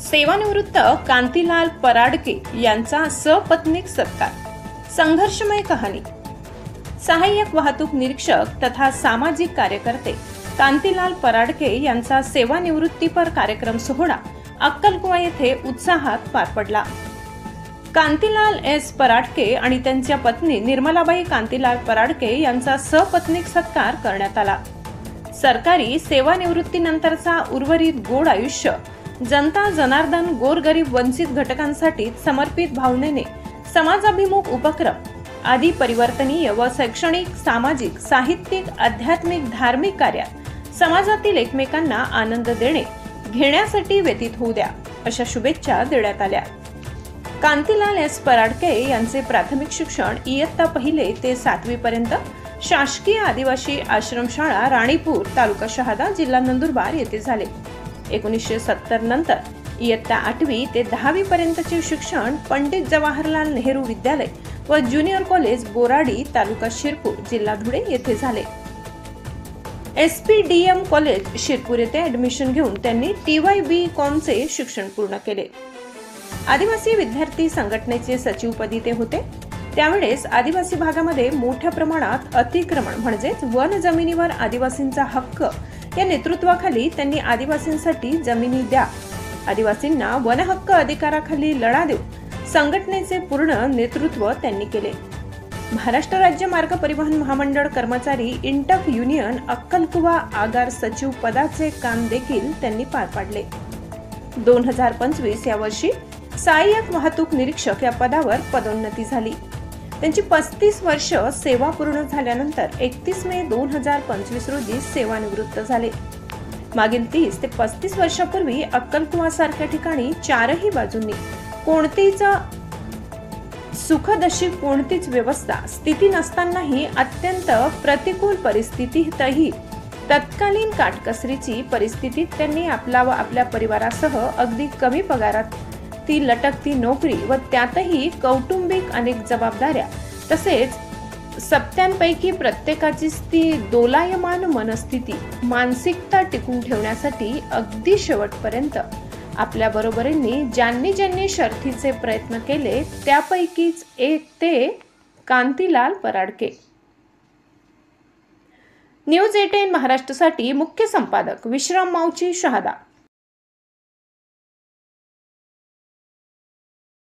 सेवानिवृत्त कांतीलाल पराडके यांचा सपत्नीक सत्कार। संघर्षमय कहाणी। सहाय्यक वाहतूक निरीक्षक तथा सामाजिक कार्यकर्ते कांतीलाल पराडके यांचा सेवानिवृत्तीपर कार्यक्रम सोहळा अक्कलकुवा येथे उत्साहात पार पडला। कांतीलाल एस पराडके आणि त्यांच्या पत्नी निर्मलाबाई कांतीलाल पराडके यांचा सपत्नीक सत्कार करण्यात आला। सरकारी सेवानिवृत्तीनंतरचा उर्वरित गोड आयुष्य जनता जनार्दन गोरगरीब वंचित घटकांसाठी समर्पित भावनेने समाजाभिमुख उपक्रम आदी परिवर्तनीय व शैक्षणिक सामाजिक साहित्यिक आध्यात्मिक धार्मिक कार्यात समाजातील एकमेकांना आनंद देणे घेण्यासाठी व्यतीत होऊ द्या अशा शुभेच्छा देण्यात आल्या। कांतीलाल एस पराडके यांचे प्राथमिक शिक्षण इयत्ता 1 ते 7वी पर्यंत शासकीय आदिवासी आश्रमशाळा राणीपूर तालुका शहादा जिल्हा नंदुरबार येथे झाले। 1970 नंतर इयत्ता 8वी ते 10वी पर्यंतचे शिक्षण पंडित जवाहरलाल नेहरू विद्यालय व ज्युनियर कॉलेज बोराडी तालुका शिरपूर जिल्हा धुळे येथे झाले। SPDM कॉलेज शिरपूर येथे ऍडमिशन घेऊन त्यांनी TYB कॉमचे शिक्षण पूर्ण केले। आदिवासी विद्यार्थी संघटनेचे सचिवपदी ते होते। त्यावेळेस आदिवासी भागामध्ये मोठ्या प्रमाणात अतिक्रमण म्हणजेच वन जमिनीवर आदिवासींचा हक्क या नेतृत्वाखाली त्यांनी आदिवासींसाठी जमिनी द्या, आदिवासींना वन हक्क अधिकाराखाली लढा देऊ संघटनेचे पूर्ण नेतृत्व त्यांनी केले। महाराष्ट्र राज्य मार्ग परिवहन महामंडळ कर्मचारी इंटक युनियन अक्कलकुवा आगार सचिव पदाचे काम देखील त्यांनी पार पाडले। 2025 या वर्षी सहाय्यक वाहतूक निरीक्षक या पदावर पदोन्नती झाली। त्यांची 35 वर्ष सेवा पूर्ण झाल्यानंतर 31 मे 2025 रोजी सेवानिवृत्त झाले। मागील 30 ते 35 वर्षापूर्वी अक्कलकुवा सारख्या ठिकाणी चारही बाजूंनी कोणतीच सुखद अशी कोणतीच व्यवस्था स्थिती नसतानाही अत्यंत प्रतिकूल परिस्थितीतही तत्कालीन काटकसरीची परिस्थितीत त्यांनी आपला व आपल्या परिवारासह अगदी कमी पगारात ती लटकती नोकरी व त्यातही कौटुंबिक अनेक जबाबदाऱ्या तसेच सप्त्यांपैकी प्रत्येकाचीच ती दोलायमान मनस्थिती मानसिकता टिकून ठेवण्यासाठी अगदी शेवटपर्यंत आपल्या बरोबरींनी ज्यांनी शर्थीचे प्रयत्न केले त्यापैकीच एक ते कांतीलाल पराडके। न्यूज 18 महाराष्ट्रासाठी मुख्य संपादक विश्राम माऊची शहादा।